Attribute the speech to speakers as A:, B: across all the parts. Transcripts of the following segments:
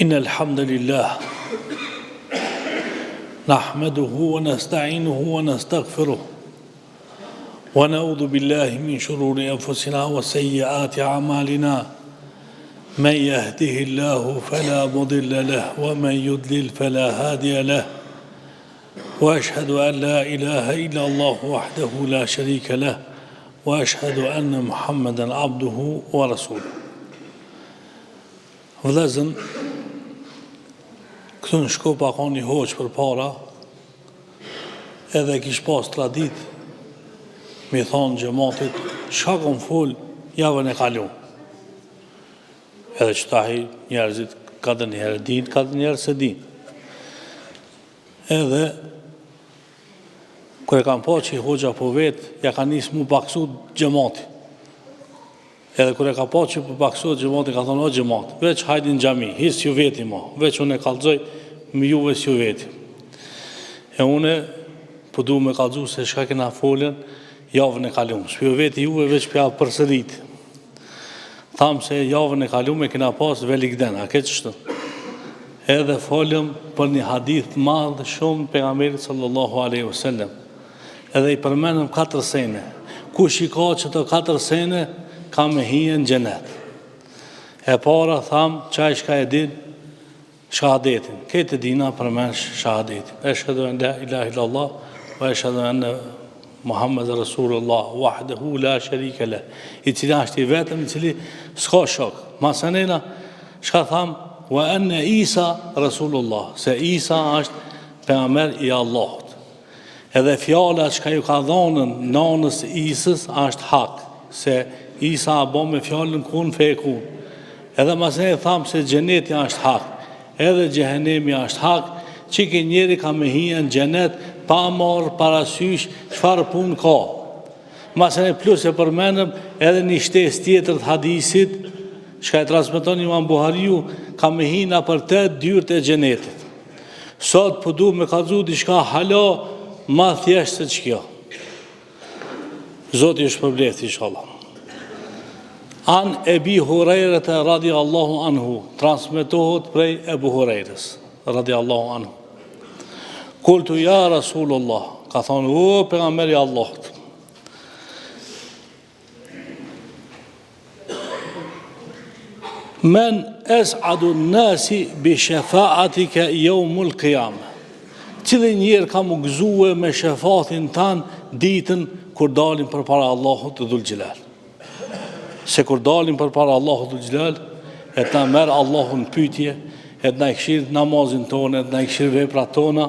A: إن الحمد لله نحمده ونستعينه ونستغفره ونعوذ بالله من شرور أنفسنا وسيئات أعمالنا من يهده الله فلا مضل له ومن يضلل فلا هادي له وأشهد أن لا إله إلا الله وحده لا شريك له وأشهد أن محمدا عبده ورسوله. Vëllezën, këtu në Shkup ka një hoqë për para, edhe kish pas tradit, mi thonë gjematit, çka kom fol javën e kaluar. Edhe që tahi njerëzit ka dhe njerë din, ka dhe njerë se din. Edhe, kër e kam pa që i hoxha po vetë, ja ka njësë mu baksu gjemati. Edhe kër e ka pa që po baksu gjemati, ka thonë, o gjemati, veç hajdi në gjami, hisë ju veti ma, veç unë e kalzoj, më juve s'ju veti. E une, po du me kalzu se shka kena folën, javën e kalumë. S'ju veti juve veç pja përsërit. Thamë se javën e kalumë e kena pas velikden, a ke qështu? Edhe folëm për një hadith madhë shumë pejgamberit sallallahu aleyhi wasallam. Edhe i përmenëm 4 sene. Kush i ka që të 4 sene, ka me hije në xhenet. E para thamë, qaj shka e din, shahadetin. Këtë dina përmen shahadetin. Eshhadu an la ilaha illallah, wa eshhadu anna Muhammed Rasulullah, wahdahu la sharika lah. I cili është i vetëm, i cili s'ka shok. Masanena, shka thamë, wa anna Isa Rasulullah, se Isa është pejgamber i Allahut. Edhe fjala që ka ju ka dhonën nanës Isës është hak, se Isa a bo me fjallën kun fe kun. Edhe masene thamë se xheneti është hak, edhe xhehenemi është hak, që ke njeri ka me hije në xhenet pa marrë parasysh çfarë punë ka. Masene plus e përmenëm edhe një shtesë tjetër të hadisit, që e transmeton Imam Buhariu, ka me hina për 8 dyert e xhenetit. Sot po du me kallzu diçka hala ma thjeshtë se ç'kjo. Zoti ju shpërbleft inshallah. An Ebi Hurajrët radiallahu anhu, transmetohet prej Ebu Hurajrës radiallahu anhu. Kultu ja Rasulullah, ka thonë, o pejgamberi Allahut, men es'adu nasi bi shafa'atika yawmul qiyamah. Cili njerë ka më gëzue me shefatin tanë ditën kur dalim për para Allahut të dhul gjilal. Se kur dalim për para Allahut të dhul gjilal, e të merë Allahun pytje, e të na i këshirë namazin tonë, e të na i këshirë vepra tona,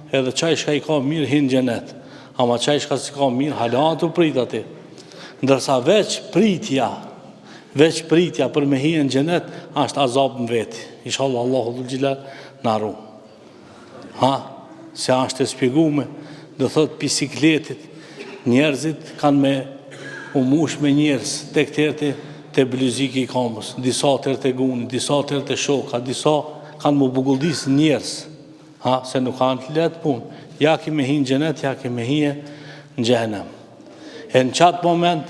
A: edhe qaj shka i ka mirë hinë gjenet, ama qaj shka si ka mirë halat të prit ati. Ndërsa veç pritja për me hinë gjenet, është azab në veti. Inshallah Allahut të dhul gjilal në arru. Se është e spjegume, dhe thot bisikletit, njerëzit kanë me umush me njerëz, të këtërte të bluziki i kamës, disa tërë të guni, disa tërë të shoka, disa kanë më buguldis njerëz, se nuk kanë të letë punë, ja ki me hi në gjenet, ja ki me hi në gjehenem. E në qatë moment,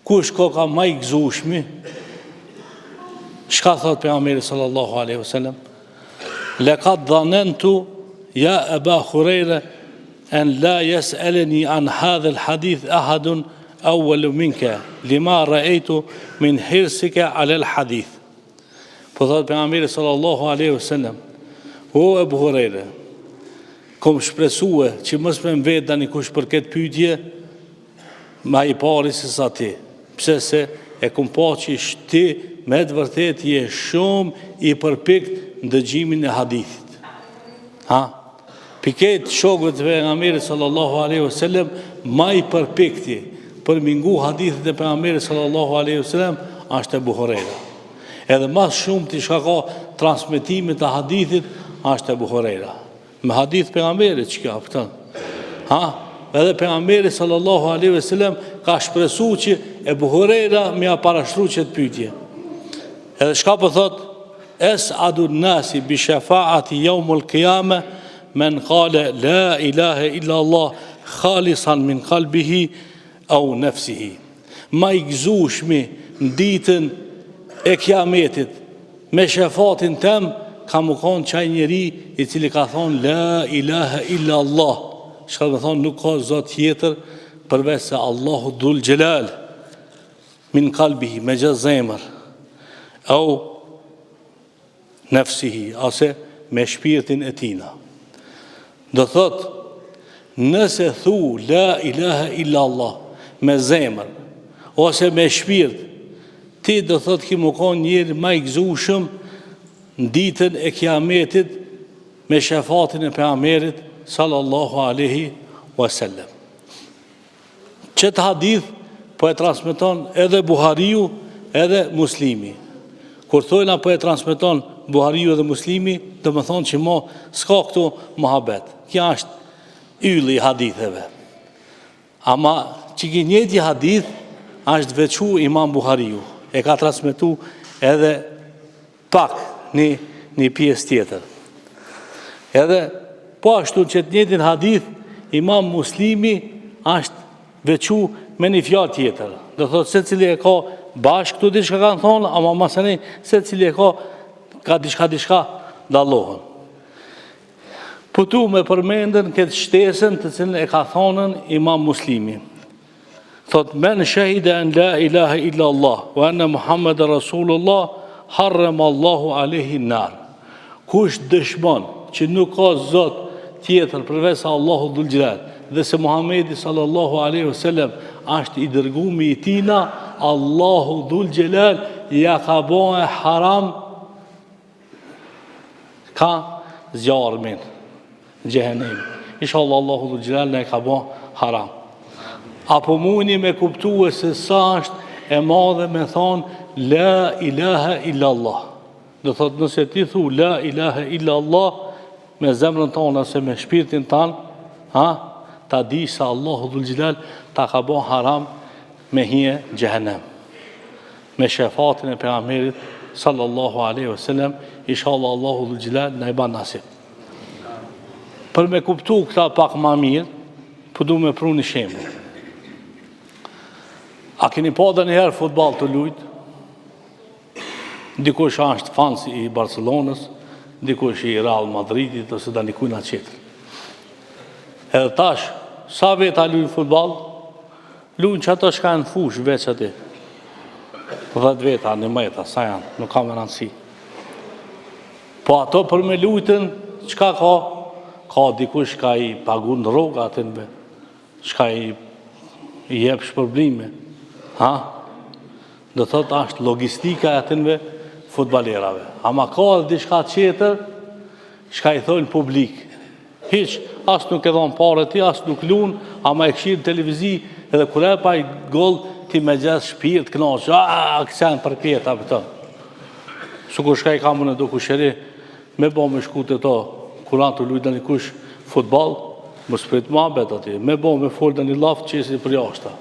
A: kush ka ma i gëzushmi, shka thot pejgamberi sallallahu aleyhi wasallam, lekat dhanentu, ja Aba Hurajra, en la yes'aleni an hadha al-hadith ahadun awwal minka lima ra'aytu min hirsika ala al-hadith. Po thot pejgamberi sallallahu alaihi wasallam, o Abu Hurajra, kom shpresue që mos më vet tani kush për këtë pyetje ma i pari se sa ti. Pse se e kom pa që ti me të vërtet je shumë i përpikt në dëgjimin e hadithit. Piket shokëve të pejgamberit sallallahu alaihi wasallam ma i përpikti për mingu hadithit e pejgamberit sallallahu alaihi wasallam është Abu Hurajra. Edhe mas shumë të shka ka transmitimet e hadithit është Abu Hurajra. Me hadith pejgamberit që ka pëtën. Edhe pejgamberi sallallahu alaihi wasallam ka shpresu që Abu Hurajra me a parashtru që të pytje. Edhe shka për thot, es'adu nasi bi shafa'ati yawmul qiyamah, men kale la ilahe illa Allah khalisan min kalbihi au nefsihi. Ma i gëzushmi në ditën e kiametit, me shefatin tem ka më konë qaj njeri i cili ka thonë la ilaha illa Allah, shka dhe thonë nuk ka zot tjetër përveç se Allahu dhul gjelal, min kalbihi, me gjithë zemër, au nefsihi, ose me shpirtin e tina. Do thot, nëse thu la ilaha illa Allah me zemër, ose me shpirt, ti do thot ki më konë njëri ma i gëzushëm në ditën e kiametit me shefatin e pejgamberit sallallahu alaihi wasallam. Qëtë hadith po e transmeton edhe Buhariu edhe Muslimi. Kur thojna po e transmeton Buhariu edhe Muslimi, do më thonë që mo s'ka këtu muhabet. Kja është ylli i haditheve. Ama që ki njëti hadith është veçu Imam Buhariu. E ka transmetu edhe pak një pjesë tjetër. Edhe po ashtu që të njëtin hadith Imam Muslimi është veçu me një fjalë tjetër. Do thotë se cili e ka bashkë këtu diçka kanë thonë, ama masani se cili e ka diçka dallohen. Po tu me përmendën këtë shtesën të cilën e ka thonën Imam Muslimi. Thot, men shahide en la ilaha illa Allah, wa anna Muhammed Rasulullah, harrem Allahu alehi nar. Kush dëshmon që nuk ka zot tjetër përveç Allahu dhul gjelal, dhe se Muhamedi sallallahu alaihi wasallam është i dërgumi i tina, Allahu dhul gjelal ja ka bëhe haram ka zjarmin gjehenem. Inshallah Allahu dhul gjelal ne ka bëhe haram. Apo muni me kuptu e se sa është e madhe me thonë la ilaha illa Allah. Do thot nëse ti thu la ilaha illa Allah me zemrën tonë ose me shpirtin tanë, ta di se Allahu dhul gjelal ta ka bo haram me hije gjehenem. Me shefatin e pejgamberit sallallahu alaihi wasallam, inshallah Allahu dhul gjelal në i ban nasib. Për me kuptu këta pak ma mirë, po du me pru një shembull. A keni pa dhe njëherë futbal të lujt? Dikush është fans i Barcelonës, dikush i Real Madridit, ose da nikujna qetër. Edhe tash, sa veta lujnë futbal? Lujnë që ato shka në fush veç ati. 10 veta, 11, sa janë, nuk ka me rëndësi. Po ato për me lujtën, qka ka? Ka dikush ka i pagun rroga atinve, qka i jep shpërblime. Do thot është logistika e atinve futbalerave. Ama ka edhe diçka qeter, shka i thonë publik. Hiq, as nuk e dhonë pare ti, as nuk lunë, ama e këshirë televizi, edhe kure pa i gol, ti me gjithë shpirt, kënoq, kësen për pjeta për të. Sukur shka i kamë në do kusheri, me bo me shku të to, kuran të lujtë në një kush futbal, më sprit ma bet ati, me bo me folë në një laftë qesi për jashta.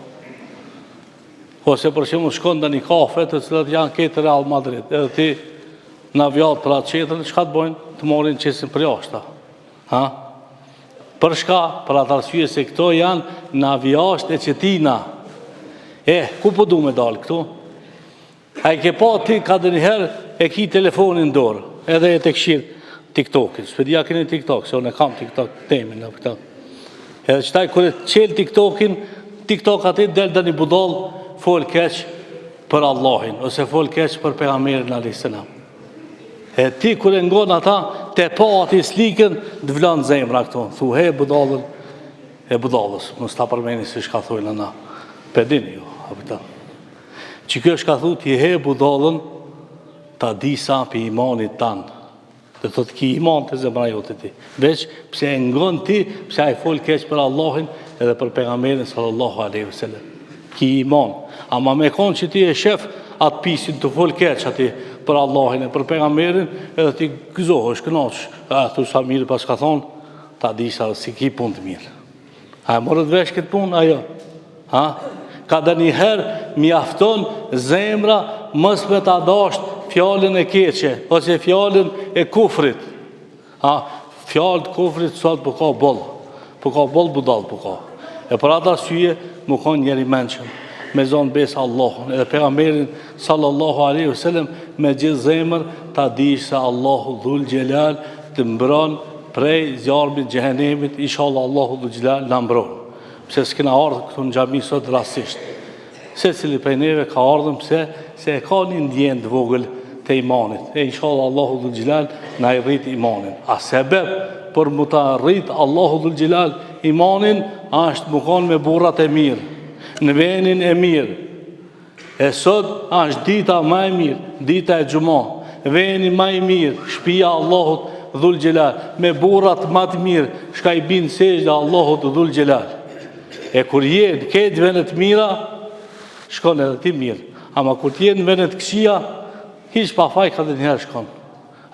A: Ose për që më shkon dhe një kafe të cilat janë ketë Real Madrid, edhe ti në vjatë për atë qetërën, shka të bojnë? Të morin qesin për jashta. Për shka? Për atë arsye se këto janë në vjasht e qetina. Ku po du me dalë këtu? A i ke pa ti ka dhe njëherë e ki telefonin dorë, edhe e të këshirë TikTokin. Shpedia keni TikTok, se unë e kam TikTok temin në këta. Edhe qëtaj kërë qelë TikTokin, TikTok ati del dhe një budal fol keq për Allahin, ose fol keq për pejgamberin a.s. E ti kër e ngon ata, te pa ati slikën, të vlanë zemra këto. Thu, he budalën, e budalës, mos ta përmeni si shka thujnë na. Pedini ju, apëta. Që kjo shka thu, ti he budalën, ta disa për imanit tanë. Dhe thot ki iman të zemra jote ti. Veç, pse e ngon ti, pse a i fol keq për Allahin, edhe për pejgamberin sallallahu alaihi wasallam. Ki iman. Ama me konë që ti e shef atë pisin të fol keq ati për Allahin e për pejgamberin, edhe ti gëzohësh, kënosh, thu sa mirë pas ka thonë, ta di sa si ki pun të mirë. A e morët vesh këtë pun, ajo? Ka dhe njëherë mi afton zemra mës me ta dasht fjallën e keqe, ose fjallën e kufrit. Fjallët kufrit sot po ka bollë budal po ka. E për atë arsye më konë njeri menqëm. me zonë besë Allahun. Edhe pejgamberin sallallahu alaihi wasallam me gjithë zemër ta dish se Allahu dhul xhelal të mbron prej zjarmit xhehenemit, inshallah Allahu dhul xhelal na mbron. Pse s'kena ardhur këtu në xhami sot rastisht. Secili prej neve ka ardhur pse se e ka një ndjenjë të vogël të imanit. E inshallah Allahu dhul xhelal na i rrit imanin. A sebeb për mu ta rrit Allahu dhul xhelal imanin është më konë me burrat e mirë, në venin e mirë. E sot është dita më e mirë, dita e xhumë, veni më i mirë, shtëpia e Allahut dhul xhelal, me burrat më të mirë, shka i bin sejdë Allahut dhul xhelal. E kur je në këtë venet mira, shkon edhe ti mirë. Ama kur ti je në venet këqija, hiç pa faj ka dhe njëherë shkon.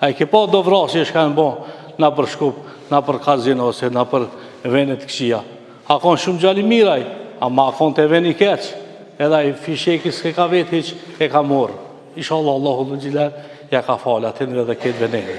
A: A i ke pa do vrasje shka në bo, na për shkup, na për kazino, ose na për venet këqija. A kon shumë gjali miraj, ama a kon të veni keq, edhe i fisheki s'ke ka vetë hiq, e ka morë. Inshallah Allahu dhul xhelal ja ka falë atëndre dhe këtë venene.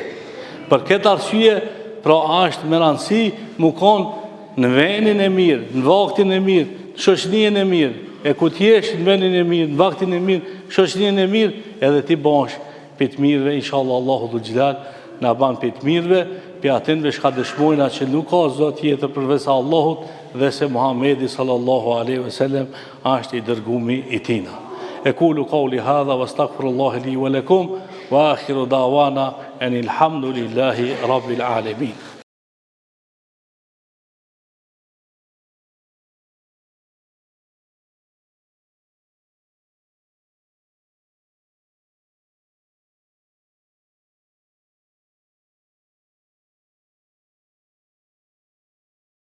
A: Për këtë arsye, pra është me rëndësi mu konë në venin e mirë, në vaktin e mirë, në shoqënien e mirë, e ku t'jesh në venin e mirë, në vaktin e mirë, shoqënien e mirë, edhe ti bash për të mirëve, inshallah Allahu dhul xhelal na ban për të mirëve, për atëndve shka dëshmojna që nuk ka zot tjetër përveç Allahut dhe se Muhamedi sallallahu alaihi wasallam është i dërgumi i tina. Aqulu qawli hadha wastaghfirullaha li wa lakum wa akhiru da'wana anil hamdulillahi rabbil alamin.